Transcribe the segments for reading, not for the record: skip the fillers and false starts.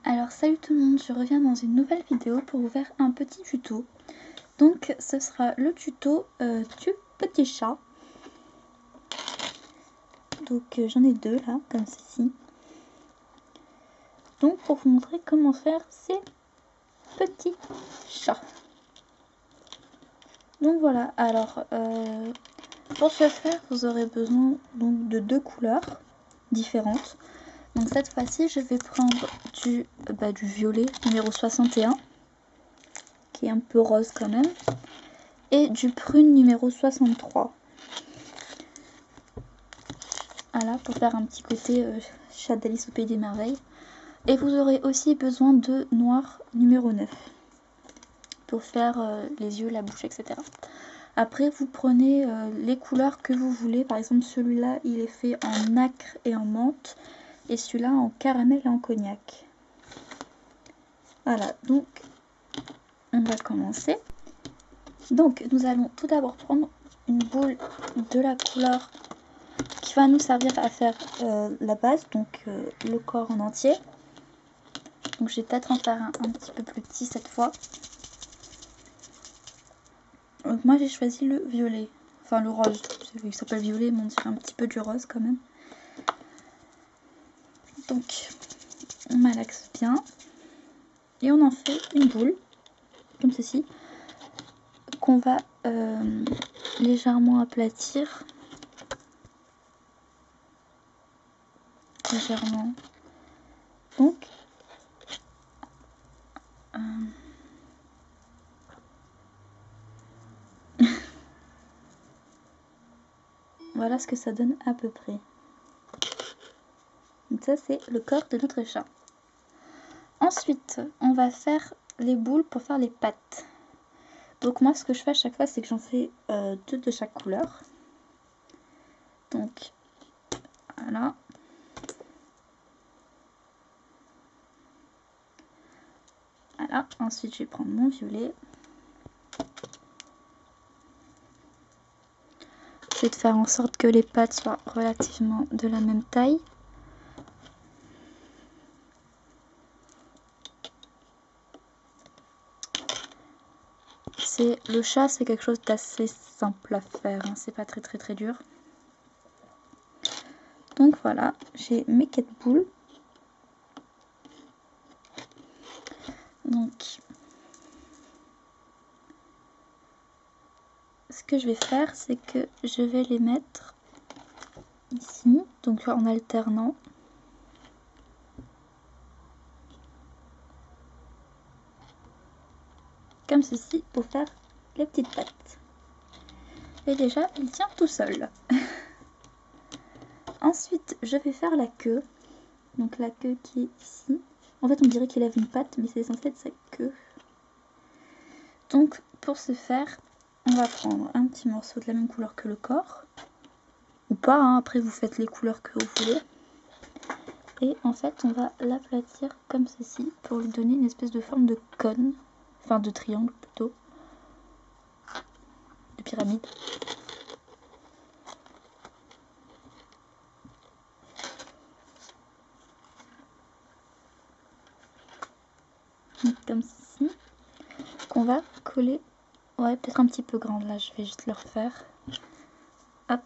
Alors salut tout le monde, je reviens dans une nouvelle vidéo pour vous faire un petit tuto. Donc ce sera le tuto du petit chat. Donc j'en ai deux là, comme ceci. Donc pour vous montrer comment faire ces petits chats. Donc voilà, alors pour ce faire vous aurez besoin donc de deux couleurs différentes. Donc cette fois-ci je vais prendre du violet numéro 61 qui est un peu rose quand même, et du prune numéro 63. Voilà, pour faire un petit côté chat d'Alice au pays des merveilles. Et vous aurez aussi besoin de noir numéro 9 pour faire les yeux, la bouche, etc. Après vous prenez les couleurs que vous voulez. Par exemple celui-là il est fait en nacre et en menthe, et celui-là en caramel et en cognac. Voilà, donc on va commencer. Donc nous allons tout d'abord prendre une boule de la couleur qui va nous servir à faire la base, donc le corps en entier. Donc je vais peut-être en faire un petit peu plus petit cette fois. Donc moi j'ai choisi le violet, enfin le rose, celui qui s'appelle violet, mais on dirait un petit peu du rose quand même. Donc on malaxe bien et on en fait une boule comme ceci qu'on va légèrement aplatir. Légèrement. Donc voilà ce que ça donne à peu près. Donc ça c'est le corps de notre chat. Ensuite on va faire les boules pour faire les pattes. Donc moi ce que je fais à chaque fois c'est que j'en fais deux de chaque couleur. Donc voilà. Voilà, ensuite je vais prendre mon violet. J'essaie de faire en sorte que les pattes soient relativement de la même taille. Le chat c'est quelque chose d'assez simple à faire, hein. C'est pas très dur. Donc voilà, j'ai mes 4 boules. Donc ce que je vais faire c'est que je vais les mettre ici, donc en alternant. Comme ceci pour faire les petites pattes. Et déjà il tient tout seul. Ensuite je vais faire la queue. Donc la queue qui est ici. En fait on dirait qu'il lève une patte, mais c'est censé être sa queue. Donc pour ce faire on va prendre un petit morceau de la même couleur que le corps. Ou pas, hein, après vous faites les couleurs que vous voulez. Et en fait on va l'aplatir comme ceci pour lui donner une espèce de forme de cône. Enfin de triangle plutôt. De pyramide. Donc, comme ceci. Qu'on va coller. Ouais, peut-être un petit peu grande là, je vais juste le refaire. Hop.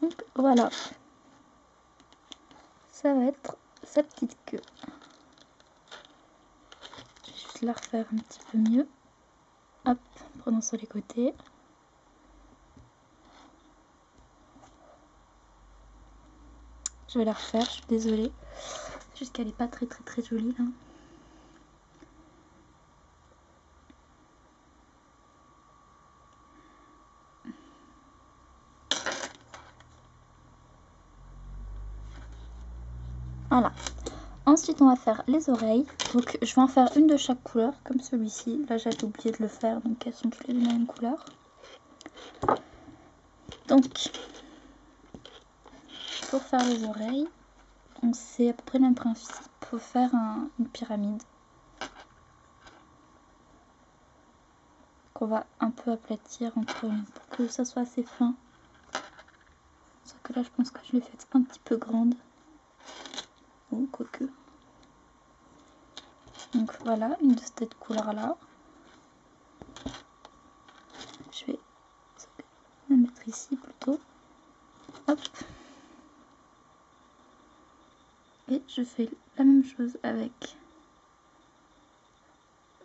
Donc voilà. Ça va être sa petite queue. Je vais juste la refaire un petit peu mieux. Hop, prenons sur les côtés. Je vais la refaire, je suis désolée. Juste qu'elle n'est pas très jolie là. Voilà. Ensuite on va faire les oreilles. Donc je vais en faire une de chaque couleur comme celui-ci. Là j'avais oublié de le faire, donc elles sont toutes les deux de la même couleur. Donc pour faire les oreilles, c'est à peu près le même principe. Il faut faire une pyramide. qu'on va un peu aplatir entre pour que ça soit assez fin. Sauf que là je pense que je l'ai faite un petit peu grande. Ou quoique. Donc voilà, une de cette couleur là. Je vais la mettre ici plutôt. Hop. Et je fais la même chose avec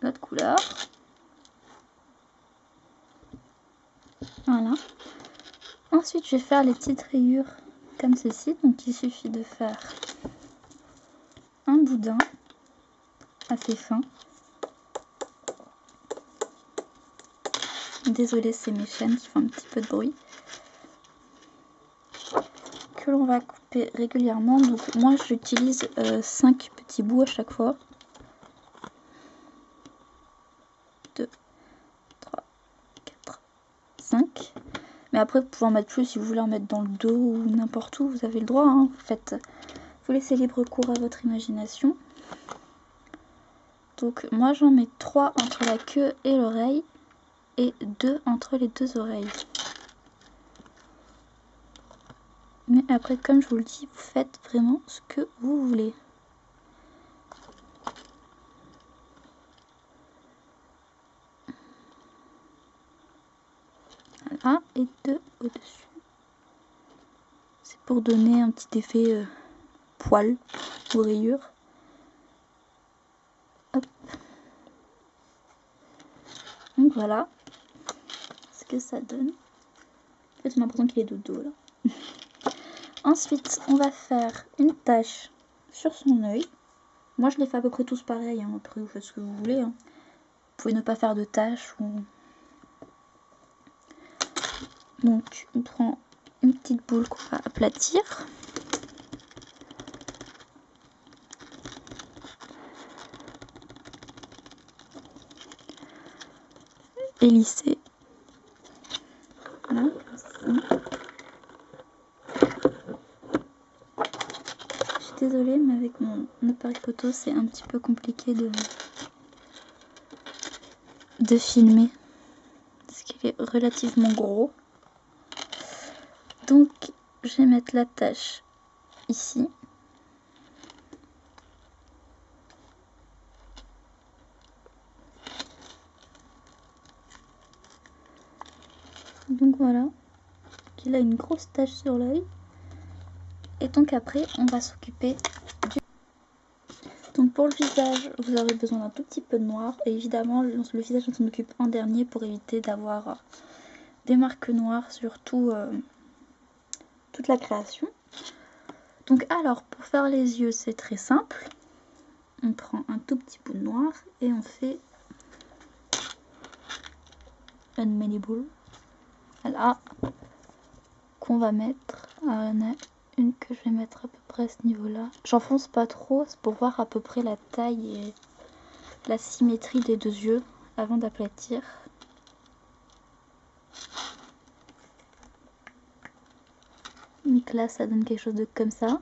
l'autre couleur. Voilà. Ensuite, je vais faire les petites rayures comme ceci. Donc, il suffit de faire un boudin assez fin. Désolée, c'est mes chaînes qui font un petit peu de bruit. Que l'on va couper régulièrement. Donc, moi, j'utilise 5 petits bouts à chaque fois. 2, 3, 4, 5. Mais après, vous pouvez en mettre plus si vous voulez en mettre dans le dos ou n'importe où. Vous avez le droit. Hein. Vous laissez libre cours à votre imagination. Donc, moi, j'en mets 3 entre la queue et l'oreille. Et 2 entre les deux oreilles. Mais après, comme je vous le dis, vous faites vraiment ce que vous voulez. Voilà, et 2 au-dessus. C'est pour donner un petit effet poil ou rayure. Hop. Donc voilà ce que ça donne. En fait, j'ai l'impression qu'il est de dos là. Ensuite, on va faire une tache sur son œil. Moi, je les fais à peu près tous pareil. Hein. Après, vous faites ce que vous voulez. Hein. Vous pouvez ne pas faire de tache. Ou... Donc, on prend une petite boule qu'on va aplatir. Et lisser. Voilà, je suis désolée, mais avec mon appareil photo, c'est un petit peu compliqué de filmer. Parce qu'il est relativement gros. Donc, je vais mettre la tache ici. Donc voilà, il a une grosse tache sur l'œil. Et donc après, on va s'occuper du... Donc pour le visage, vous aurez besoin d'un tout petit peu de noir. Et évidemment, le visage, on s'en occupe en dernier pour éviter d'avoir des marques noires sur toute la création. Donc alors, pour faire les yeux, c'est très simple. On prend un tout petit bout de noir et on fait une manibule. Voilà, qu'on va mettre. Il y en a une que je vais mettre à peu près à ce niveau-là. J'enfonce pas trop, c'est pour voir à peu près la taille et la symétrie des deux yeux avant d'aplatir. Donc là, ça donne quelque chose de comme ça.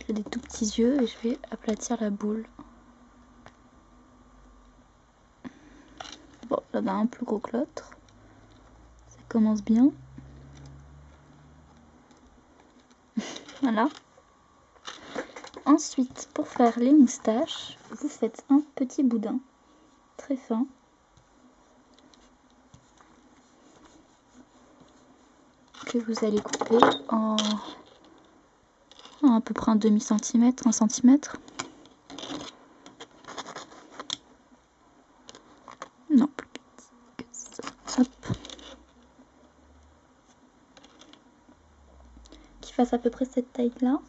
J'ai des tout petits yeux et je vais aplatir la boule. Bon, il y en a un plus gros que l'autre. Ça commence bien. Voilà. Ensuite, pour faire les moustaches, vous faites un petit boudin très fin. Que vous allez couper en à peu près un demi-centimètre, 1 centimètre. Non, plus petit que ça. Hop. Qui fasse à peu près cette taille-là.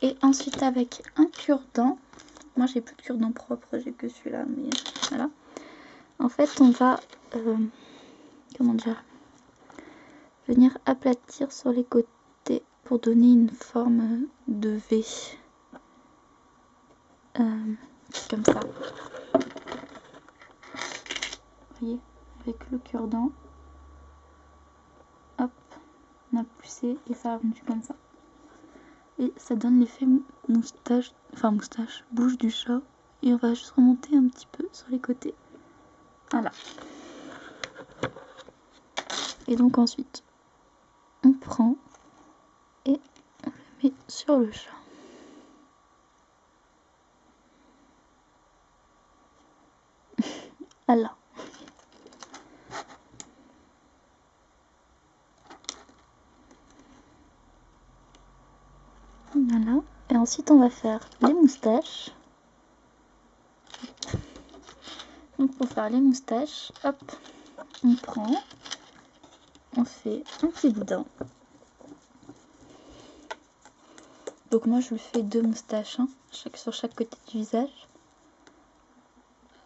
Et ensuite, avec un cure-dent, moi j'ai plus de cure-dent propre, j'ai que celui-là, mais voilà. En fait, on va, comment dire, venir aplatir sur les côtés pour donner une forme de V. Comme ça. Vous voyez, avec le cure-dent, hop, on a poussé et ça a rendu comme ça. Et ça donne l'effet moustache, bouche du chat. Et on va juste remonter un petit peu sur les côtés. Voilà. Et donc ensuite, on prend et on le met sur le chat. Voilà. Voilà. Et ensuite, on va faire les moustaches. Donc, pour faire les moustaches, hop, on prend, on fait un petit boudin. Donc, moi, je le fais 2 moustaches, hein, sur chaque côté du visage.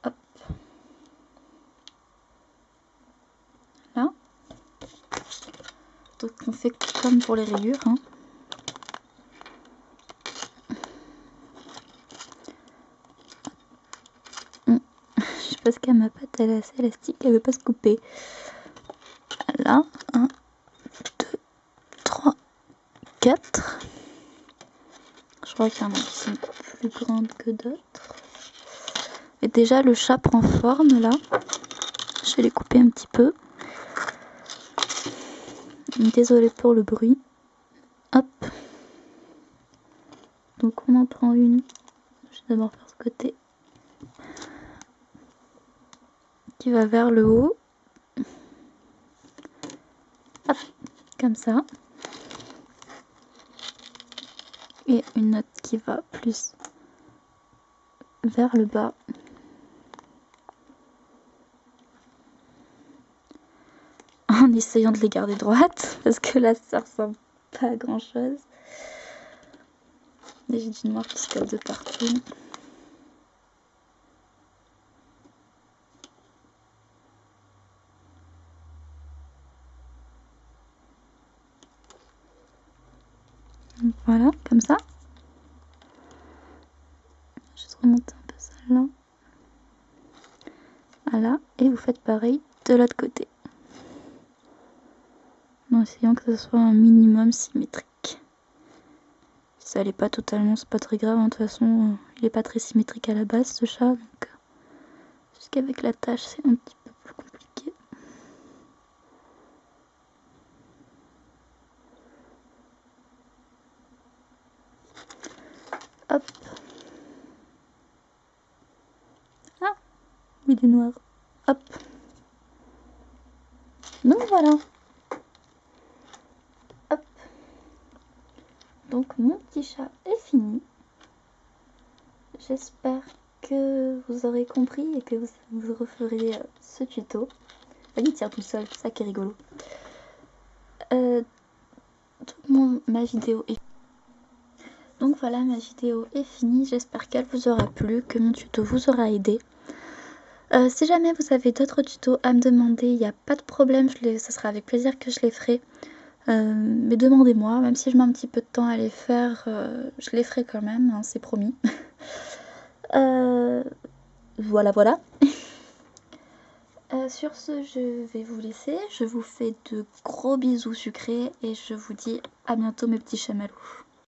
Hop. Là. Donc, on fait comme pour les rayures, hein. Parce que ma pâte elle est assez élastique, elle veut pas se couper. Là, 1, 2, 3, 4. Je crois qu'il y en a qui sont plus grandes que d'autres. Et déjà le chat prend forme là. Je vais les couper un petit peu. Désolée pour le bruit. Hop. Donc on en prend une. Je vais d'abord faire ce côté. Qui va vers le haut. Hop. Comme ça. Et une autre qui va plus vers le bas. En essayant de les garder droites. Parce que là ça ressemble pas à grand chose. Et j'ai du noir qui se tape de partout. Voilà, comme ça. Je vais remonter un peu celle-là. Voilà, et vous faites pareil de l'autre côté. En essayant que ce soit un minimum symétrique. Si ça l'est pas totalement, c'est pas très grave. De toute façon, il est pas très symétrique à la base ce chat. Donc, jusqu'avec la tâche, c'est un petit peu plus compliqué. Hop. Ah, il est noir. Hop. Donc voilà. Hop. Donc mon petit chat est fini. J'espère que vous aurez compris et que vous referez ce tuto. Il tire tout seul, c'est ça qui est rigolo. Ma vidéo est... Donc voilà, ma vidéo est finie. J'espère qu'elle vous aura plu, que mon tuto vous aura aidé. Si jamais vous avez d'autres tutos à me demander, il n'y a pas de problème, ce sera avec plaisir que je les ferai. Mais demandez-moi, même si je mets un petit peu de temps à les faire, je les ferai quand même, hein, c'est promis. Voilà. Sur ce, je vais vous laisser. Je vous fais de gros bisous sucrés et je vous dis à bientôt mes petits chamallows.